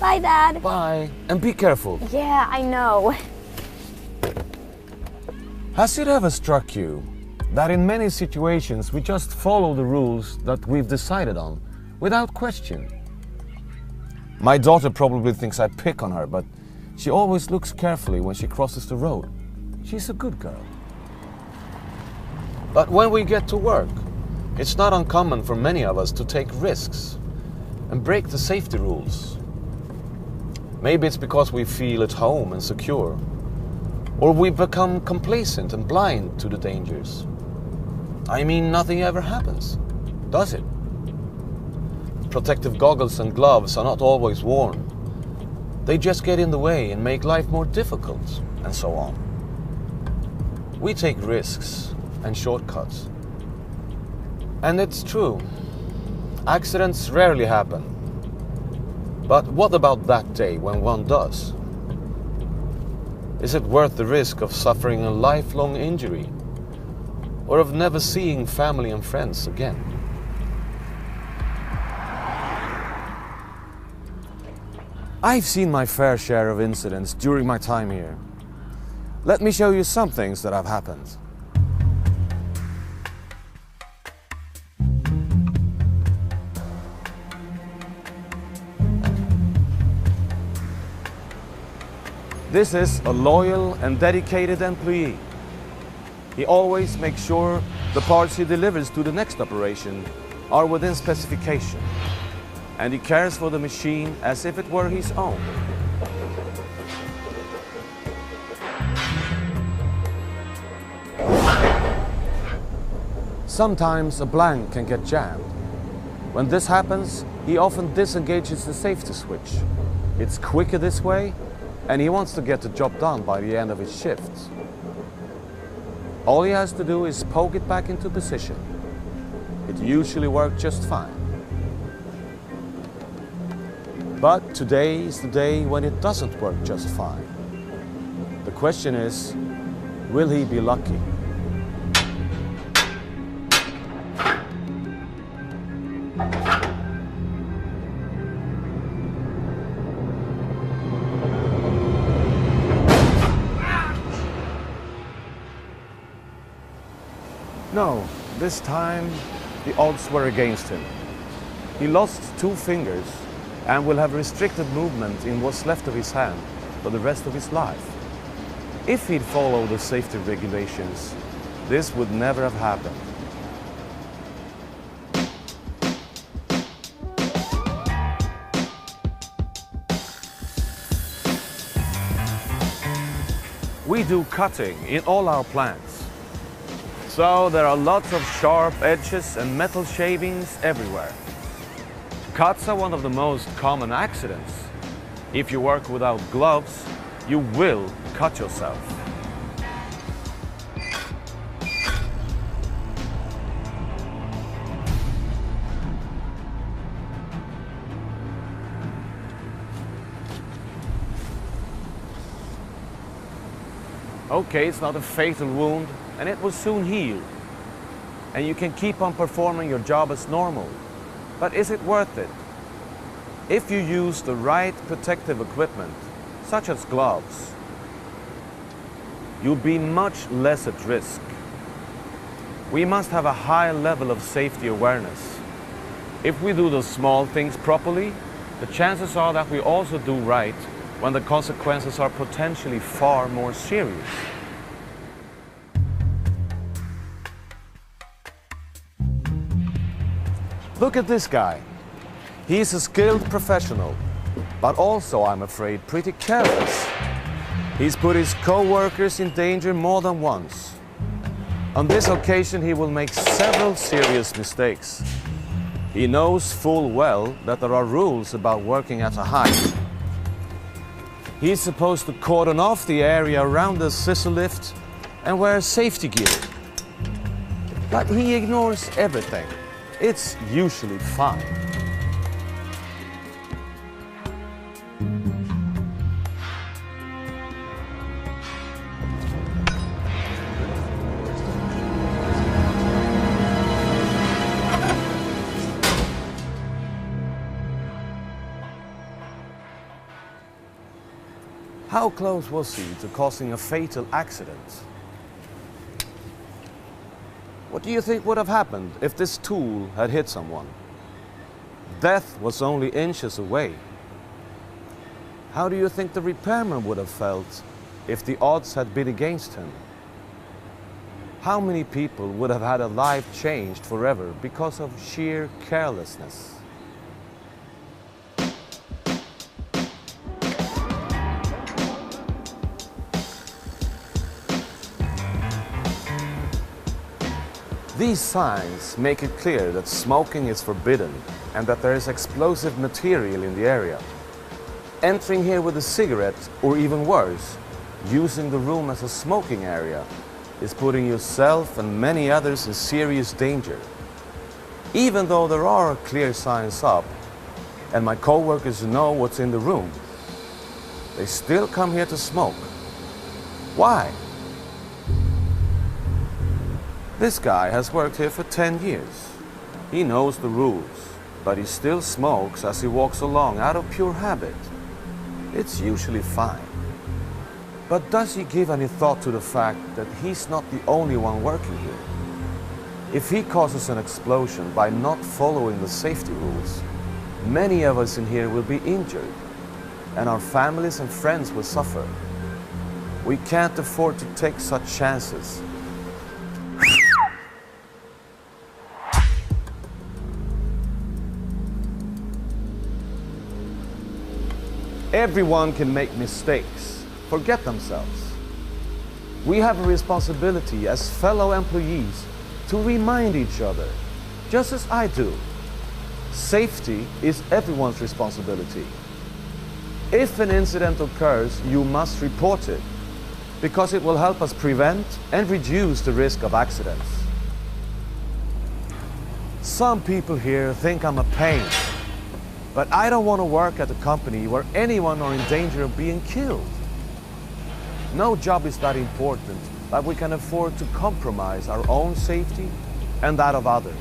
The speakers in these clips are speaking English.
Bye, Dad. Bye, and be careful. Yeah, I know. Has it ever struck you that in many situations we just follow the rules that we've decided on without question? My daughter probably thinks I pick on her, but she always looks carefully when she crosses the road. She's a good girl. But when we get to work, it's not uncommon for many of us to take risks and break the safety rules. Maybe it's because we feel at home and secure, or we become complacent and blind to the dangers. I mean, nothing ever happens, does it? Protective goggles and gloves are not always worn. They just get in the way and make life more difficult, and so on. We take risks and shortcuts. And it's true, accidents rarely happen. But what about that day when one does? Is it worth the risk of suffering a lifelong injury, or of never seeing family and friends again? I've seen my fair share of incidents during my time here. Let me show you some things that have happened. This is a loyal and dedicated employee. He always makes sure the parts he delivers to the next operation are within specification, and he cares for the machine as if it were his own. Sometimes a blank can get jammed. When this happens, he often disengages the safety switch. It's quicker this way, and he wants to get the job done by the end of his shift. All he has to do is poke it back into position. It usually works just fine. But today is the day when it doesn't work just fine. The question is, will he be lucky? No, this time the odds were against him. He lost 2 fingers and will have restricted movement in what's left of his hand for the rest of his life. If he'd followed the safety regulations, this would never have happened. We do cutting in all our plants. So there are lots of sharp edges and metal shavings everywhere. Cuts are one of the most common accidents. If you work without gloves, you will cut yourself. Okay, it's not a fatal wound, and it will soon heal. And you can keep on performing your job as normal. But is it worth it? If you use the right protective equipment, such as gloves, you'll be much less at risk. We must have a high level of safety awareness. If we do the small things properly, the chances are that we also do right when the consequences are potentially far more serious. Look at this guy. He's a skilled professional, but also, I'm afraid, pretty careless. He's put his co-workers in danger more than once. On this occasion, he will make several serious mistakes. He knows full well that there are rules about working at a height. He's supposed to cordon off the area around the scissor lift and wear safety gear. But he ignores everything. It's usually fine. How close was he to causing a fatal accident? What do you think would have happened if this tool had hit someone? Death was only inches away. How do you think the repairman would have felt if the odds had been against him? How many people would have had a life changed forever because of sheer carelessness? These signs make it clear that smoking is forbidden and that there is explosive material in the area. Entering here with a cigarette, or even worse, using the room as a smoking area, is putting yourself and many others in serious danger. Even though there are clear signs up, and my co-workers know what's in the room, they still come here to smoke. Why? This guy has worked here for 10 years. He knows the rules, but he still smokes as he walks along out of pure habit. It's usually fine. But does he give any thought to the fact that he's not the only one working here? If he causes an explosion by not following the safety rules, many of us in here will be injured, and our families and friends will suffer. We can't afford to take such chances. Everyone can make mistakes, forget themselves. We have a responsibility as fellow employees to remind each other, just as I do. Safety is everyone's responsibility. If an incident occurs, you must report it, because it will help us prevent and reduce the risk of accidents. Some people here think I'm a pain. But I don't want to work at a company where anyone are in danger of being killed. No job is that important that we can afford to compromise our own safety and that of others.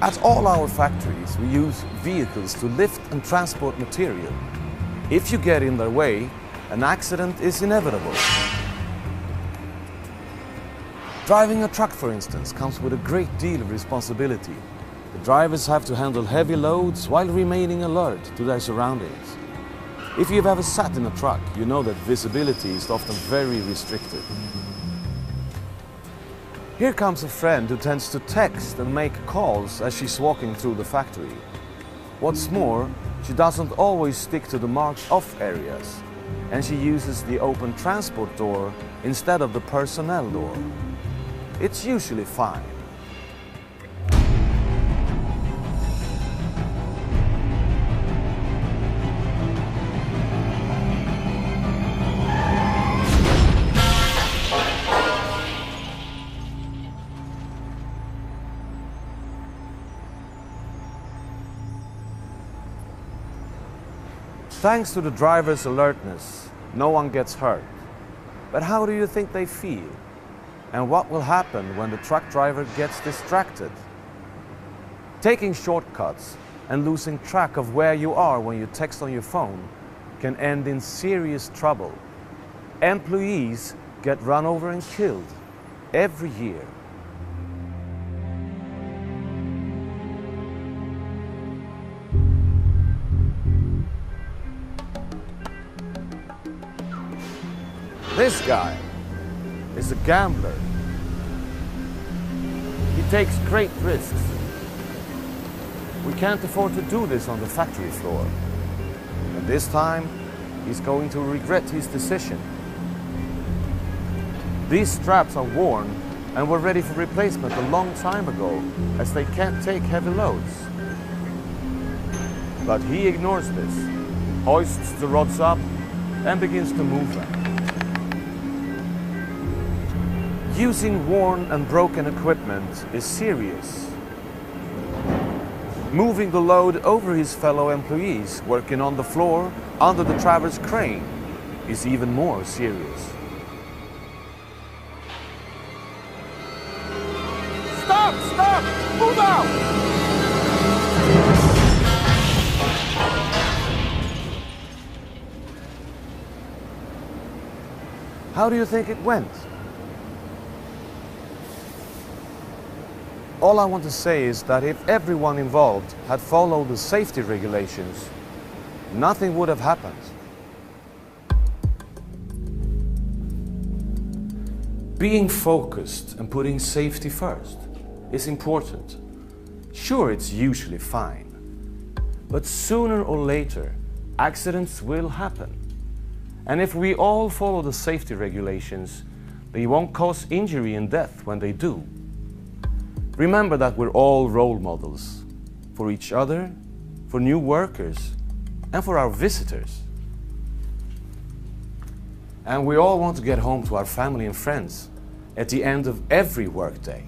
At all our factories, we use vehicles to lift and transport material. If you get in their way, an accident is inevitable. Driving a truck, for instance, comes with a great deal of responsibility. The drivers have to handle heavy loads while remaining alert to their surroundings. If you've ever sat in a truck, you know that visibility is often very restricted. Here comes a friend who tends to text and make calls as she's walking through the factory. What's more, she doesn't always stick to the marked off areas, and she uses the open transport door instead of the personnel door. It's usually fine. Thanks to the driver's alertness, no one gets hurt. But how do you think they feel? And what will happen when the truck driver gets distracted? Taking shortcuts and losing track of where you are when you text on your phone can end in serious trouble. Employees get run over and killed every year. This guy is a gambler. He takes great risks. We can't afford to do this on the factory floor. And this time, he's going to regret his decision. These straps are worn and were ready for replacement a long time ago, as they can't take heavy loads. But he ignores this, hoists the rods up, and begins to move them. Using worn and broken equipment is serious. Moving the load over his fellow employees working on the floor under the traverse crane is even more serious. Stop! Stop! Move out! How do you think it went? All I want to say is that if everyone involved had followed the safety regulations, nothing would have happened. Being focused and putting safety first is important. Sure, it's usually fine, but sooner or later, accidents will happen. And if we all follow the safety regulations, they won't cause injury and death when they do. Remember that we're all role models for each other, for new workers, and for our visitors. And we all want to get home to our family and friends at the end of every workday.